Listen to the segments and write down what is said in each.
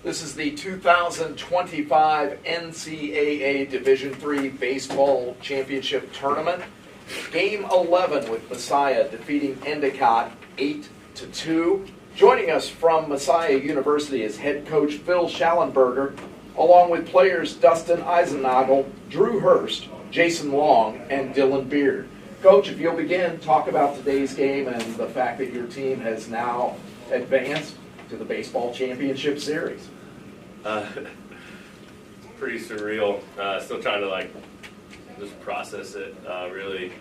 This is the 2025 NCAA Division III Baseball Championship Tournament. Game 11 with Messiah defeating Endicott 8-2. Joining us from Messiah University is head coach Phill Shallenberger, along with players Dustin Isanogle, Drew Hurst, Jason Long, and Dylan Beard. Coach, if you'll begin, talk about today's game and the fact that your team has now advanced to the Baseball Championship Series. Pretty surreal. Still trying to just process it. Really,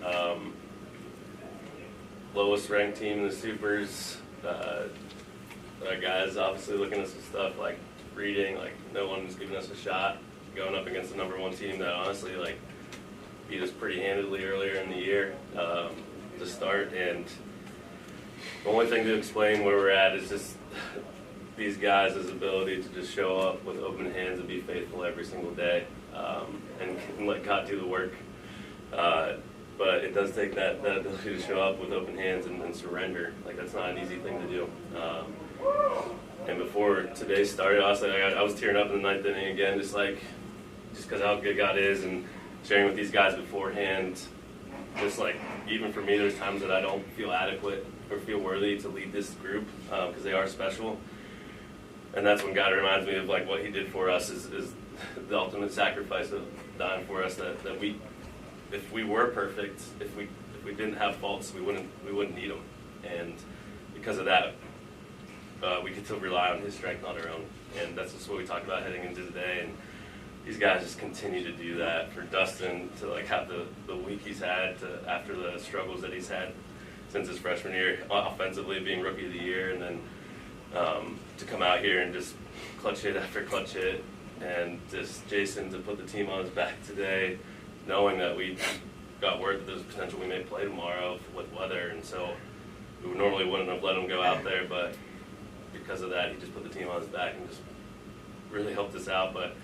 lowest ranked team in the supers. Guys obviously looking at some stuff like reading, no one's giving us a shot. Going up against the #1 team that honestly beat us pretty handedly earlier in the year to start. And the only thing to explain where we're at is just these guys' ability to just show up with open hands and be faithful every single day and let God do the work. But it does take that ability to show up with open hands and surrender. That's not an easy thing to do. And before today started, honestly, I was tearing up in the 9th inning again, just because how good God is, and sharing with these guys beforehand. Just even for me, there's times that I don't feel adequate or feel worthy to lead this group because they are special. And that's when God reminds me of what He did for us is the ultimate sacrifice of dying for us. That we, if we were perfect, if we didn't have faults, we wouldn't need Him. And because of that, we get to rely on His strength on our own. And that's just what we talked about heading into today. And these guys just continue to do that. For Dustin to have the week he's had after the struggles that he's had since his freshman year, offensively being Rookie of the Year, and then to come out here and just clutch hit after clutch hit, and just Jason to put the team on his back today, knowing that we got word that there's potential we may play tomorrow with weather, and so we normally wouldn't have let him go out there, but because of that, he just put the team on his back and just really helped us out. But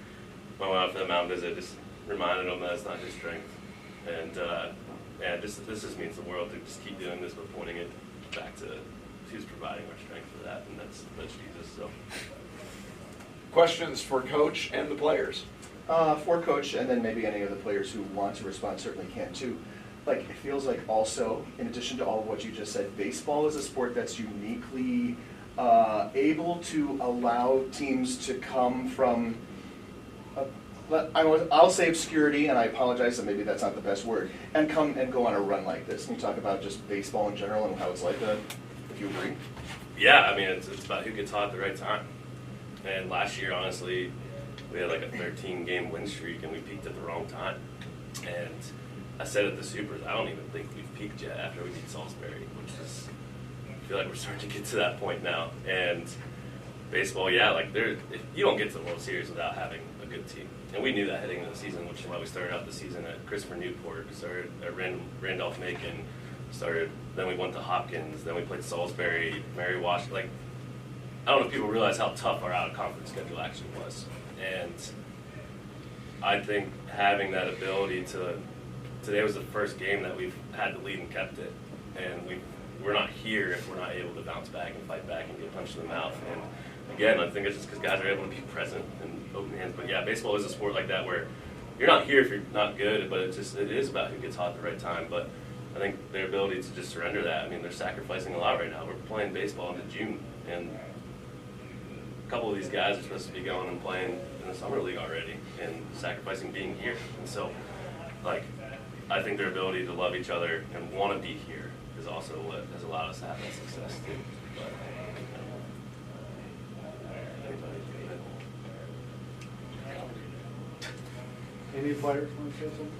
when I went out for the mound visit, just reminded him that it's not his strength, and this just means the world to just keep doing this, but pointing it back to He's providing our strength for that, and that's Jesus. So, questions for Coach and the players? For Coach, and then maybe any of the players who want to respond certainly can too. It feels like also, in addition to all of what you just said, baseball is a sport that's uniquely able to allow teams to come from I'll say obscurity, and I apologize that maybe that's not the best word, and come and go on a run like this. Can you talk about just baseball in general and how it's like that, if you agree? Yeah, I mean, it's about who gets hot at the right time. And last year, honestly, we had a 13-game win streak, and we peaked at the wrong time. And I said at the Supers, I don't even think we've peaked yet after we beat Salisbury, which is, I feel like we're starting to get to that point now. And baseball, yeah, you don't get to the World Series without having a good team. And we knew that heading into the season, which is why we started out the season at Christopher Newport, we started at Randolph-Macon, then we went to Hopkins, then we played Salisbury, Mary Wash. I don't know if people realize how tough our out-of-conference schedule actually was. And I think having that ability today was the first game that we've had the lead and kept it. And we're not here if we're not able to bounce back and fight back and get punched in the mouth. And again, I think it's just because guys are able to be present and open hands. But yeah, baseball is a sport like that where you're not here if you're not good, but it is about who gets hot at the right time. But I think their ability to just surrender that, I mean, they're sacrificing a lot right now. We're playing baseball into June, and a couple of these guys are supposed to be going and playing in the summer league already and sacrificing being here. And so, I think their ability to love each other and want to be here is also what has allowed us to have that success too. But, any players want to say something?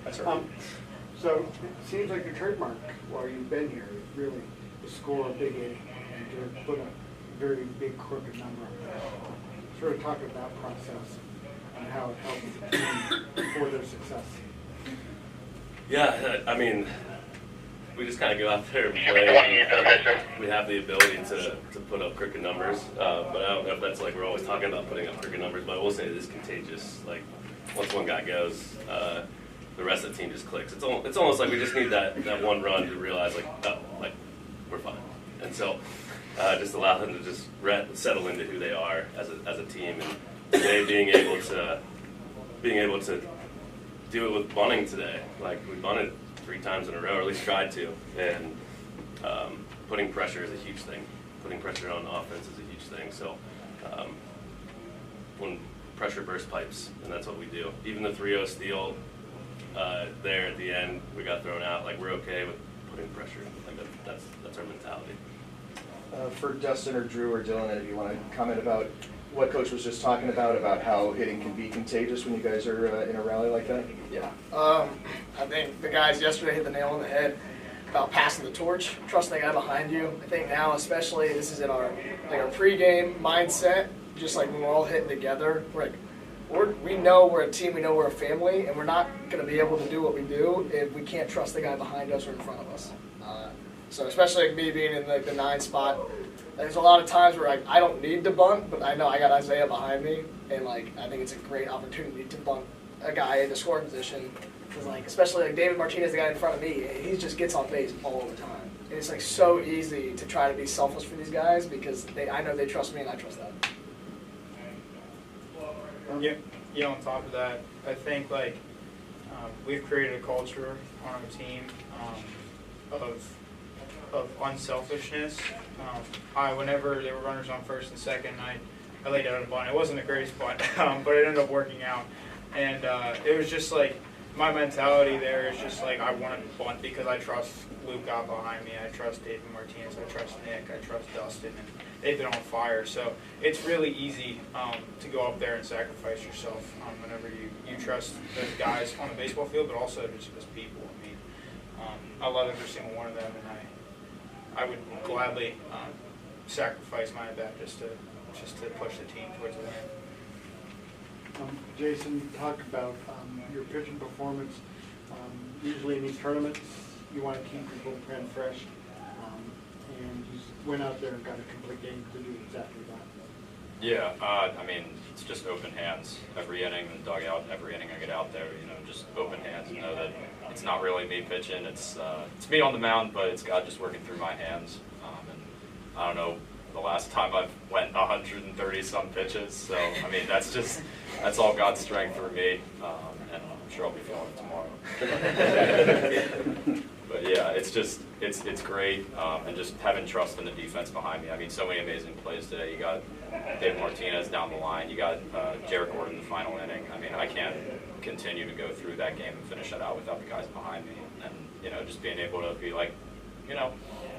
That's right. So it seems like your trademark while you've been here is really to score a big inning and to put a very big crooked number up there. Sort of talk about that process and how it helps the team for their success. Yeah, I mean, we just kind of go out there and play. We have the ability to put up crooked numbers, but I don't know if that's we're always talking about putting up crooked numbers, but I will say it is contagious. Once one guy goes, the rest of the team just clicks. It's almost like we just need that one run to realize we're fine. And so just allow them to just settle into who they are as a team. And today being able to do it with bunting today, like we bunted 3 times in a row, or at least tried to, and putting pressure is a huge thing. Putting pressure on offense is a huge thing. So when pressure bursts pipes, and that's what we do. Even the 3-0 steal there at the end, we got thrown out. Like, we're okay with putting pressure. Like that's our mentality. For Dustin or Drew or Dylan, if you want to comment about what Coach was just talking about how hitting can be contagious when you guys are in a rally like that? Yeah. I think the guys yesterday hit the nail on the head about passing the torch, trusting the guy behind you. I think now, especially, this is in our pregame mindset. Just like when we're all hitting together, we know we're a team, we know we're a family, and we're not going to be able to do what we do if we can't trust the guy behind us or in front of us. So especially like me being in the 9 spot, there's a lot of times where I don't need to bunt, but I know I got Isaiah behind me, and I think it's a great opportunity to bunt a guy into scoring position. Because especially David Martinez, the guy in front of me, he just gets on base all the time. And it's so easy to try to be selfless for these guys because I know they trust me and I trust them. Yeah, on top of that, I think we've created a culture on our team of unselfishness. Whenever there were runners on first and second, I laid out a bunt. It wasn't the greatest bunt, but it ended up working out. And it was just my mentality there is just I want to bunt because I trust Luke out behind me. I trust David Martinez. I trust Nick. I trust Dustin. And they've been on fire. So it's really easy to go up there and sacrifice yourself whenever you trust those guys on the baseball field, but also just as people. I mean, I love every single one of them, and I would gladly sacrifice my at-bat just to push the team towards the win. Jason, talk about your pitching performance. Usually in these tournaments, you want to keep your bullpen fresh, and you went out there and got a complete game to do exactly that. Yeah, I mean, it's just open hands every inning in the dugout. Every inning I get out there, just open hands and know that it's not really me pitching. It's me on the mound, but it's God just working through my hands. And I don't know the last time I've went 130 some pitches. So I mean, that's all God's strength for me, and I'm sure I'll be feeling it tomorrow. But yeah, it's great, and just having trust in the defense behind me. I mean, so many amazing plays today. You got David Martinez down the line. You got Jarrett Gordon in the final inning. I mean, I can't continue to go through that game and finish that out without the guys behind me. And just being able to be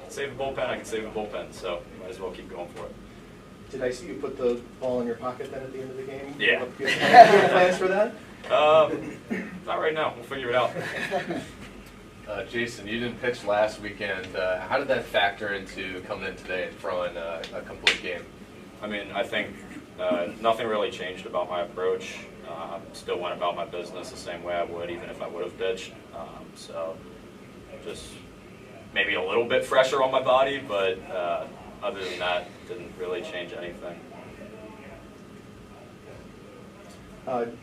save the bullpen. I can save the bullpen, so might as well keep going for it. Did I see you put the ball in your pocket then at the end of the game? Yeah. Do you have plans for that? Not right now. We'll figure it out. Jason, you didn't pitch last weekend. How did that factor into coming in today and throwing a complete game? I mean, I think nothing really changed about my approach. Still went about my business the same way I would, even if I would have pitched. So just maybe a little bit fresher on my body, but other than that, didn't really change anything.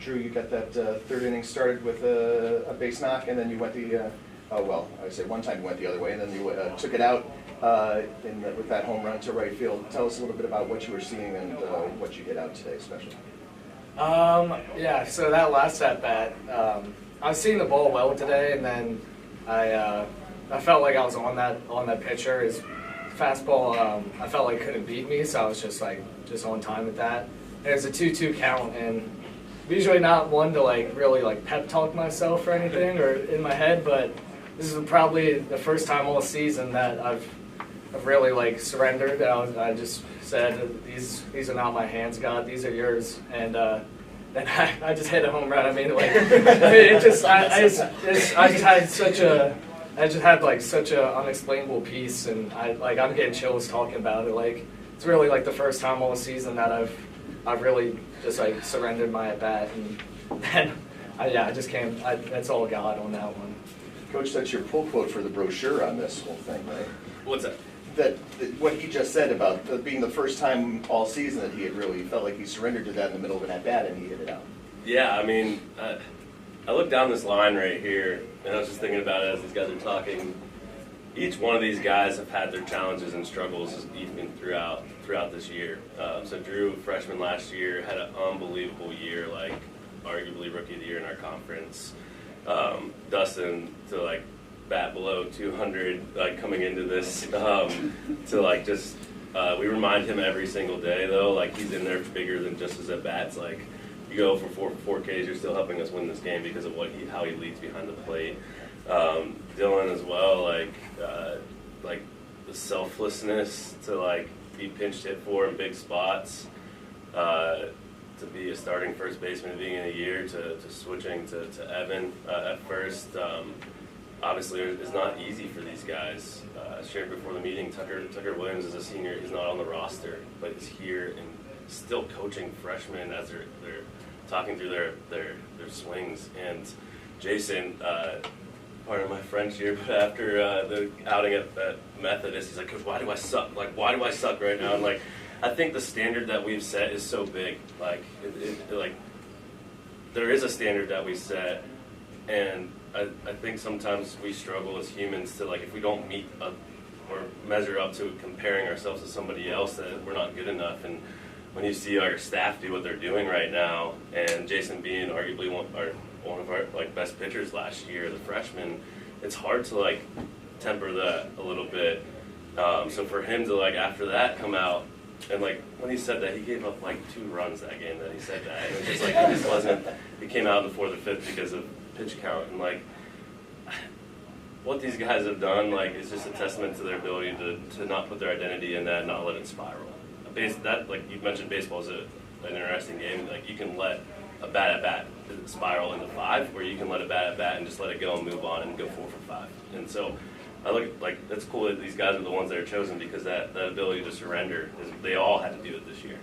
Drew, you got that third inning started with a base knock, and then you went I would say one time you went the other way, and then you took it out with that home run to right field. Tell us a little bit about what you were seeing and what you hit out today, especially. Yeah, so that last at-bat, I was seeing the ball well today, and then I felt like I was on that pitcher. His fastball, I felt like couldn't beat me, so I was just on time with that. And it was a 2-2 count, and I'm usually not one to really pep talk myself or anything or in my head, but this is probably the first time all season that I've really surrendered. I just said, these are not my hands, God, these are yours, and I just hit a home run. I mean, I just had such a unexplainable peace, and I'm getting chills talking about it. It's really the first time all season that I've really just surrendered my at bat, and then I just can't. That's all God on that one. Coach, that's your pull quote for the brochure on this whole thing, right? What's that? That what he just said about being the first time all season that he had really felt like he surrendered to that in the middle of an at bat and he hit it out. Yeah, I mean, I looked down this line right here, and I was just thinking about it as these guys are talking. each one of these guys have had their challenges and struggles even throughout this year. So Drew, freshman last year, had an unbelievable year, like arguably rookie of the year in our conference. Dustin to like bat below 200, like coming into this, to like just we remind him every single day though, like he's in there bigger than just his at bats. Like you go for 4Ks, you're still helping us win this game because of how he leads behind the plate. Dylan as well, like the selflessness to like be pinch hit for in big spots, to be a starting first baseman at the beginning of the year, to switching to Evan at first. Obviously, it's not easy for these guys. I shared before the meeting, Tucker Williams is a senior. He's not on the roster, but he's here and still coaching freshmen as they're talking through their swings. And Jason, part of my French here, but after the outing at Methodist, he's like, Coach, why do I suck? Like, why do I suck right now? And like, I think the standard that we've set is so big. Like, like there is a standard that we set, and I think sometimes we struggle as humans to, like, if we don't meet up or measure up to comparing ourselves to somebody else, that we're not good enough. And when you see our staff do what they're doing right now, and Jason being arguably one of our like best pitchers last year, the freshman, it's hard to like temper that a little bit. So for him to like after that come out and like when he said that, he gave up like 2 runs that game that he said that, and it just like it just wasn't. He came out in the 4th or 5th because of pitch count, and like what these guys have done like is just a testament to their ability to not put their identity in that and not let it spiral. That, like you mentioned, baseball is an interesting game. Like you can let a bat at bat spiral into 5, or you can let a bat at bat and just let it go and move on and go 4 for 5. And so I look at, like, that's cool that these guys are the ones that are chosen, because that ability to surrender they all had to do it this year.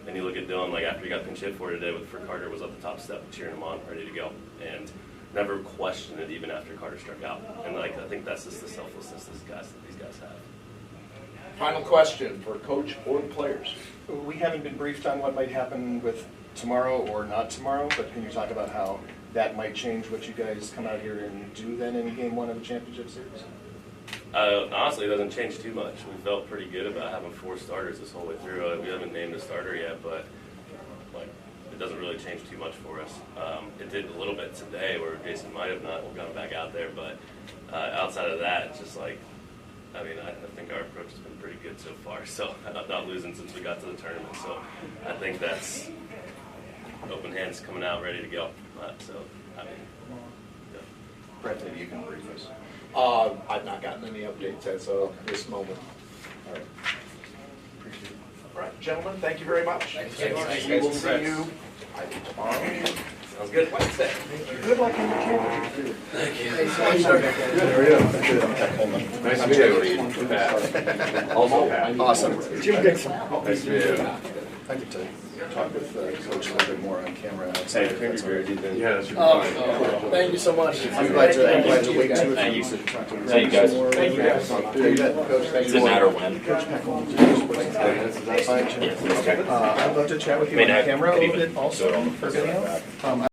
And you look at Dylan, like after he got pinch hit for today, for Carter was up the top step cheering him on, ready to go, and never questioned it even after Carter struck out. And like I think that's just the selflessness these guys have. Final question for coach or the players. We haven't been briefed on what might happen with tomorrow or not tomorrow, but can you talk about how that might change what you guys come out here and do then in Game 1 of the championship series? Honestly, it doesn't change too much. We felt pretty good about having 4 starters this whole way through. We haven't named a starter yet, but like it doesn't really change too much for us. It did a little bit today where Jason might have not gone back out there, but outside of that, it's just like, I mean, I think our approach has been pretty good so far. So not losing since we got to the tournament. So I think that's open hands coming out, ready to go. So I mean, yeah. Brett, maybe you can brief us. I've not gotten any updates as of this moment. All right. Appreciate it. All right, gentlemen, thank you very much. Thank We you. will see you, I think, tomorrow. Sounds good. Wednesday. Good luck in the championship. Thank you. There we go. Nice to meet you. Pat. Also Pat. Awesome. Jim Dixon. Nice to meet you. I get to talk with Coach a little bit more on camera outside. Yeah, that should be Oh, fine. thank you so much. I'm glad to wait too. Thank you. To talk to Thank you, guys. Thank you, guys. You bet, Coach. Thank Does it you. matter when? Coach Peckle. Is that fine? I'd love to chat with you on camera a little bit also for video.